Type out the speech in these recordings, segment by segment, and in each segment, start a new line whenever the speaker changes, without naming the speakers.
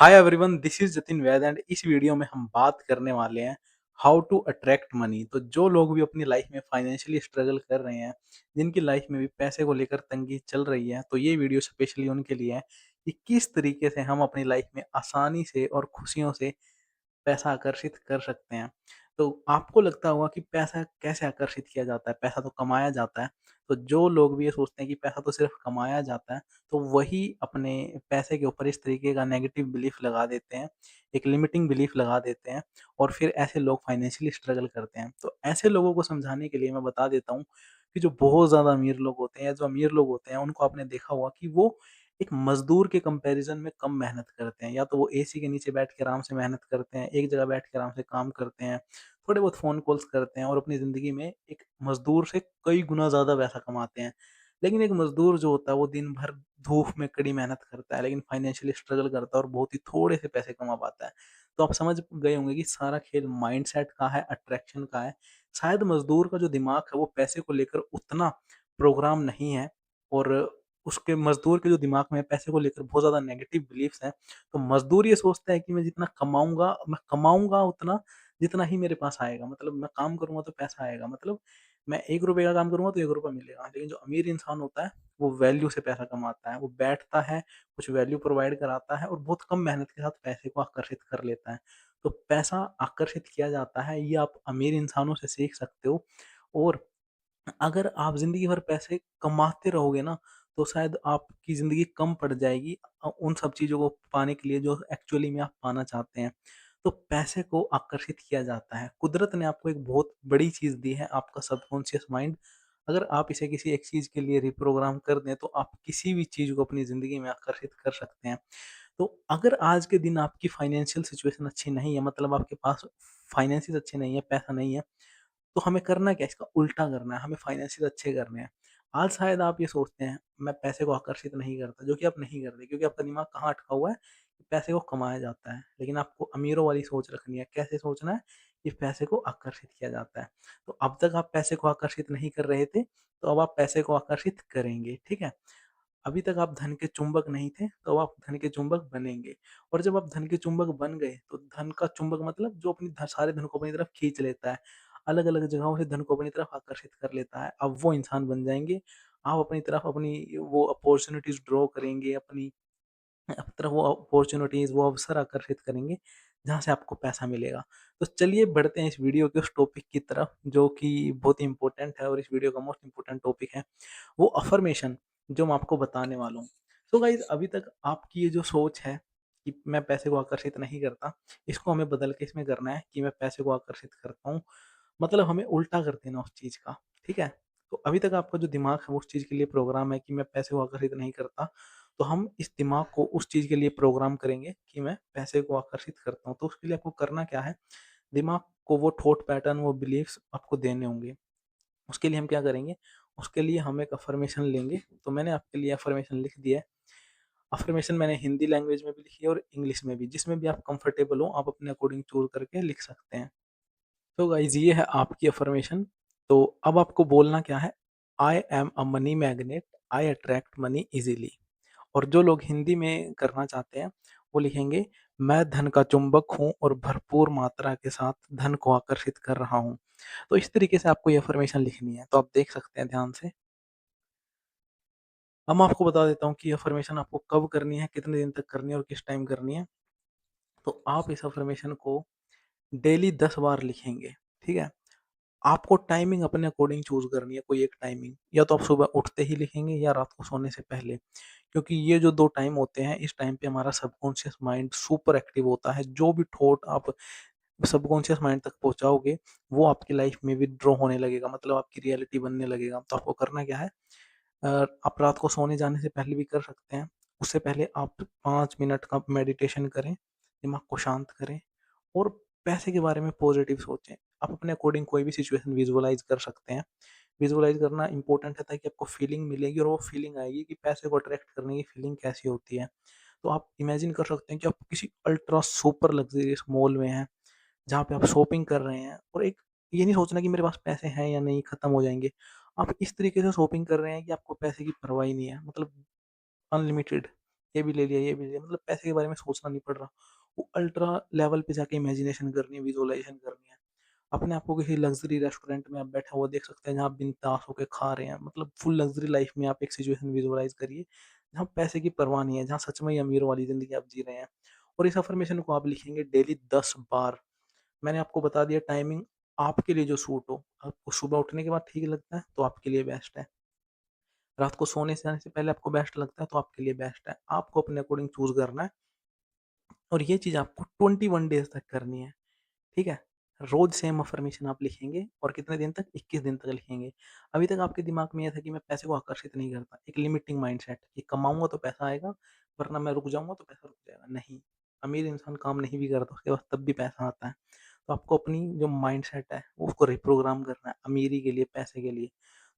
Hi everyone, this is Jatin Vaid and इस video में हम बात करने वाले हैं हाउ टू अट्रैक्ट मनी। तो जो लोग भी अपनी लाइफ में फाइनेंशियली स्ट्रगल कर रहे हैं, जिनकी लाइफ में भी पैसे को लेकर तंगी चल रही है, तो ये वीडियो स्पेशली उनके लिए है कि किस तरीके से हम अपनी लाइफ में आसानी से और खुशियों से पैसा आकर्षित कर सकते हैं। तो आपको लगता होगा कि पैसा कैसे आकर्षित किया जाता है? पैसा तो कमाया जाता है। तो जो लोग भी ये सोचते हैं कि पैसा तो सिर्फ़ कमाया जाता है, तो वही अपने पैसे के ऊपर इस तरीके का नेगेटिव बिलीफ लगा देते हैं, एक लिमिटिंग बिलीफ लगा देते हैं और फिर ऐसे लोग फाइनेंशियली स्ट्रगल करते हैं। तो ऐसे लोगों को समझाने के लिए मैं बता देता हूँ कि जो बहुत ज़्यादा अमीर लोग होते हैं या जो अमीर लोग होते हैं, उनको आपने देखा होगा कि वो एक मज़दूर के कंपैरिज़न में कम मेहनत करते हैं। या तो वो एसी के नीचे बैठ के आराम से मेहनत करते हैं, एक जगह बैठ के आराम से काम करते हैं, थोड़े बहुत फ़ोन कॉल्स करते हैं और अपनी ज़िंदगी में एक मज़दूर से कई गुना ज़्यादा पैसा कमाते हैं। लेकिन एक मज़दूर जो होता है वो दिन भर धूप में कड़ी मेहनत करता है, लेकिन फाइनेंशियली स्ट्रगल करता है और बहुत ही थोड़े से पैसे कमा पाता है। तो आप समझ गए होंगे कि सारा खेल माइंडसेट का है, अट्रैक्शन का है। शायद मज़दूर का जो दिमाग है वो पैसे को लेकर उतना प्रोग्राम नहीं है और उसके मज़दूर के जो दिमाग में पैसे को लेकर बहुत ज़्यादा नेगेटिव बिलीफ्स हैं। तो मज़दूर ये सोचता है कि मैं कमाऊँगा उतना जितना ही मेरे पास आएगा। मतलब मैं काम करूँगा तो पैसा आएगा। मतलब मैं ₹1 का काम करूँगा तो ₹1 मिलेगा। लेकिन जो अमीर इंसान होता है, वो वैल्यू से पैसा कमाता है। वो बैठता है, कुछ वैल्यू प्रोवाइड कराता है और बहुत कम मेहनत के साथ पैसे को आकर्षित कर लेता है। तो पैसा आकर्षित किया जाता है, ये आप अमीर इंसानों से सीख सकते हो। और अगर आप ज़िंदगी भर पैसे कमाते रहोगे ना, तो शायद आपकी ज़िंदगी कम पड़ जाएगी उन सब चीज़ों को पाने के लिए जो एक्चुअली में आप पाना चाहते हैं। तो पैसे को आकर्षित किया जाता है। कुदरत ने आपको एक बहुत बड़ी चीज़ दी है, आपका सबकॉन्शियस माइंड। अगर आप इसे किसी एक चीज़ के लिए रिप्रोग्राम कर दें, तो आप किसी भी चीज़ को अपनी ज़िंदगी में आकर्षित कर सकते हैं। तो अगर आज के दिन आपकी फाइनेंशियल सिचुएशन अच्छी नहीं है, मतलब आपके पास फाइनेंसेस अच्छे नहीं है, पैसा नहीं है, तो हमें करना क्या है? इसका उल्टा करना है, हमें फाइनेंशियल अच्छे करने हैं। आज शायद आप ये सोचते हैं, मैं पैसे को आकर्षित नहीं करता, जो कि आप नहीं करते क्योंकि आपका दिमाग कहाँ अटका हुआ है, कि पैसे को कमाया जाता है। लेकिन आपको अमीरों वाली सोच रखनी है, कैसे सोचना है? कि पैसे को आकर्षित किया जाता है। तो अब तक आप पैसे को आकर्षित नहीं कर रहे थे, तो अब आप पैसे को आकर्षित करेंगे, ठीक है? अभी तक आप धन के चुंबक नहीं थे, तो अब आप धन के चुंबक बनेंगे। और जब आप धन के चुंबक बन गए, तो धन का चुंबक मतलब जो अपनी सारे धन को अपनी तरफ खींच लेता है, अलग अलग जगहों से धन को अपनी तरफ आकर्षित कर लेता है। अब वो इंसान बन जाएंगे। आप अपनी तरफ अपनी वो अपॉर्चुनिटीज ड्रॉ करेंगे, अपनी तरफ वो अपॉर्चुनिटीज, वो अवसर आकर्षित करेंगे जहाँ से आपको पैसा मिलेगा। तो चलिए बढ़ते हैं इस वीडियो के उस टॉपिक की तरफ जो कि बहुत ही इंपॉर्टेंट है और इस वीडियो का मोस्ट इंपॉर्टेंट टॉपिक है वो अफ़र्मेशन, जो मैं आपको बताने वाला हूँ। तो गाइज़, अभी तक आपकी ये जो सोच है कि मैं पैसे को आकर्षित नहीं करता, इसको हमें बदल के इसमें करना है कि मैं पैसे को आकर्षित करता हूँ। मतलब हमें उल्टा कर देना उस चीज़ का, ठीक है? तो अभी तक आपका जो दिमाग है वो उस चीज़ के लिए प्रोग्राम है कि मैं पैसे को आकर्षित नहीं करता, तो हम इस दिमाग को उस चीज़ के लिए प्रोग्राम करेंगे कि मैं पैसे को आकर्षित करता हूँ। तो उसके लिए आपको करना क्या है? दिमाग को वो थॉट पैटर्न, वो बिलीफ्स आपको देने होंगे। उसके लिए हम क्या करेंगे? उसके लिए हम एक अफ़र्मेशन लेंगे। तो मैंने आपके लिए अफ़र्मेशन लिख दिया है। अफ़र्मेशन मैंने हिंदी लैंग्वेज में भी लिखी है और इंग्लिश में भी, जिसमें भी आप कंफर्टेबल हो, आप अपने अकॉर्डिंग चूज़ करके लिख सकते हैं। तो गाइज़, ये है आपकी अफ़र्मेशन। तो अब आपको बोलना क्या है? आई am a money magnet, I attract money easily. और जो लोग हिंदी में करना चाहते हैं, वो लिखेंगे, मैं धन का चुंबक हूँ और भरपूर मात्रा के साथ धन को आकर्षित कर रहा हूँ। तो इस तरीके से आपको ये अफ़र्मेशन लिखनी है। तो आप देख सकते हैं ध्यान से। अब मैं आपको बता देता हूँ कि अफ़र्मेशन आपको कब करनी है, कितने दिन तक करनी है और किस टाइम करनी है। तो आप इस अफ़र्मेशन को डेली 10 बार लिखेंगे, ठीक है? आपको टाइमिंग अपने अकॉर्डिंग चूज़ करनी है, कोई एक टाइमिंग। या तो आप सुबह उठते ही लिखेंगे या रात को सोने से पहले। क्योंकि ये जो 2 टाइम होते हैं, इस टाइम पे हमारा सबकॉन्शियस माइंड सुपर एक्टिव होता है। जो भी थॉट आप सबकॉन्शियस माइंड तक पहुँचाओगे, वो आपकी लाइफ़ में विथड्रॉ होने लगेगा, मतलब आपकी रियलिटी बनने लगेगा। तो आपको करना क्या है? आप रात को सोने जाने से पहले भी कर सकते हैं। उससे पहले आप 5 मिनट का मेडिटेशन करें, दिमाग को शांत करें और पैसे के बारे में पॉज़िटिव सोचें। आप अपने अकॉर्डिंग कोई भी सिचुएशन विज़ुअलाइज़ कर सकते हैं। विज़ुअलाइज़ करना इम्पोर्टेंट है ताकि आपको फीलिंग मिलेगी और वो फीलिंग आएगी कि पैसे को अट्रैक्ट करने की फीलिंग कैसी होती है। तो आप इमेजिन कर सकते हैं कि आप किसी अल्ट्रा सुपर लग्ज़रियस मॉल में हैं, जहाँ पे आप शॉपिंग कर रहे हैं और एक ये नहीं सोचना कि मेरे पास पैसे हैं या नहीं, खत्म हो जाएँगे। आप इस तरीके से शॉपिंग कर रहे हैं कि आपको पैसे की परवाह ही नहीं है, मतलब अनलिमिटेड। ये भी ले लिया, ये भी ले लिया, मतलब पैसे के बारे में सोचना नहीं पड़ रहा। वो अल्ट्रा लेवल पे जाके इमेजिनेशन करनी है, विजुअलाइज़ेशन करनी है। अपने आप को किसी लग्ज़री रेस्टोरेंट में आप बैठा हुआ देख सकते हैं, जहाँ आप बिंदास होके खा रहे हैं, मतलब फुल लग्ज़री लाइफ़ में आप एक सिचुएशन विजुअलाइज़ करिए, जहाँ पैसे की परवाह नहीं है, जहाँ सच में ही अमीर वाली ज़िंदगी आप जी रहे हैं। और इस अफ़र्मेशन को आप लिखेंगे डेली 10 बार। मैंने आपको बता दिया टाइमिंग आपके लिए जो सूट हो। आपको सुबह उठने के बाद ठीक लगता है, तो आपके लिए बेस्ट है। रात को सोने से जाने से पहले आपको बेस्ट लगता है, तो आपके लिए बेस्ट है। आपको अपने अकॉर्डिंग चूज़ करना है और ये चीज़ आपको 21 डेज़ तक करनी है, ठीक है? रोज़ सेम अफ़र्मेशन आप लिखेंगे और कितने दिन तक? 21 दिन तक लिखेंगे। अभी तक आपके दिमाग में ये था कि मैं पैसे को आकर्षित नहीं करता, एक लिमिटिंग माइंडसेट कि कमाऊँगा तो पैसा आएगा, वरना मैं रुक जाऊँगा तो पैसा रुक जाएगा। नहीं, अमीर इंसान काम नहीं भी करता, उसके पास तब भी पैसा आता है। तो आपको अपनी जो माइंडसेट है, वो उसको रिप्रोग्राम करना है अमीरी के लिए, पैसे के लिए।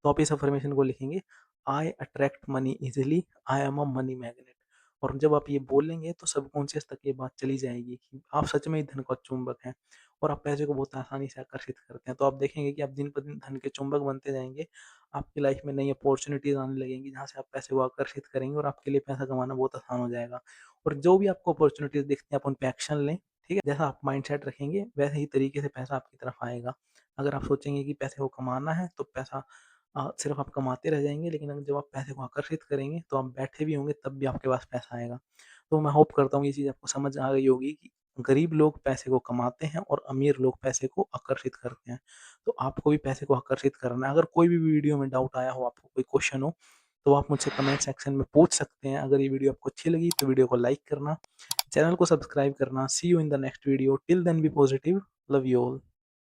तो आप इस अफ़र्मेशन को लिखेंगे, I attract money easily, I am a money magnet. और जब आप ये बोलेंगे तो सबकॉन्शियस तक ये बात चली जाएगी कि आप सच में ही धन का चुंबक हैं और आप पैसे को बहुत आसानी से आकर्षित करते हैं। तो आप देखेंगे कि आप दिन पर दिन धन के चुंबक बनते जाएँगे। आपकी लाइफ़ में नई अपॉर्च्युनिटीज़ आने लगेंगी, जहाँ से आप पैसे को आकर्षित करेंगे और आपके लिए पैसा कमाना बहुत आसान हो जाएगा। और जो भी आपको अपॉर्च्युनिटीज़ दिखती हैं, आप उन पे एक्शन लें, ठीक है? जैसा आप माइंडसेट रखेंगे, वैसे ही तरीके से पैसा आपकी तरफ आएगा। अगर आप सोचेंगे कि पैसे को कमाना है, तो पैसा सिर्फ़ आप कमाते रह जाएँगे, लेकिन अगर जब आप पैसे को आकर्षित करेंगे, तो आप बैठे भी होंगे, तब भी आपके पास पैसा आएगा। तो मैं होप करता हूँ ये चीज़ आपको समझ आ गई होगी कि गरीब लोग पैसे को कमाते हैं और अमीर लोग पैसे को आकर्षित करते हैं। तो आपको भी पैसे को आकर्षित करना है। अगर कोई भी वीडियो में डाउट आया हो, आपको कोई क्वेश्चन हो, तो आप मुझसे कमेंट सेक्शन में पूछ सकते हैं। अगर ये वीडियो आपको अच्छी लगी, तो वीडियो को लाइक करना, चैनल को सब्सक्राइब करना। See you in the next video. Till then be positive. Love you all.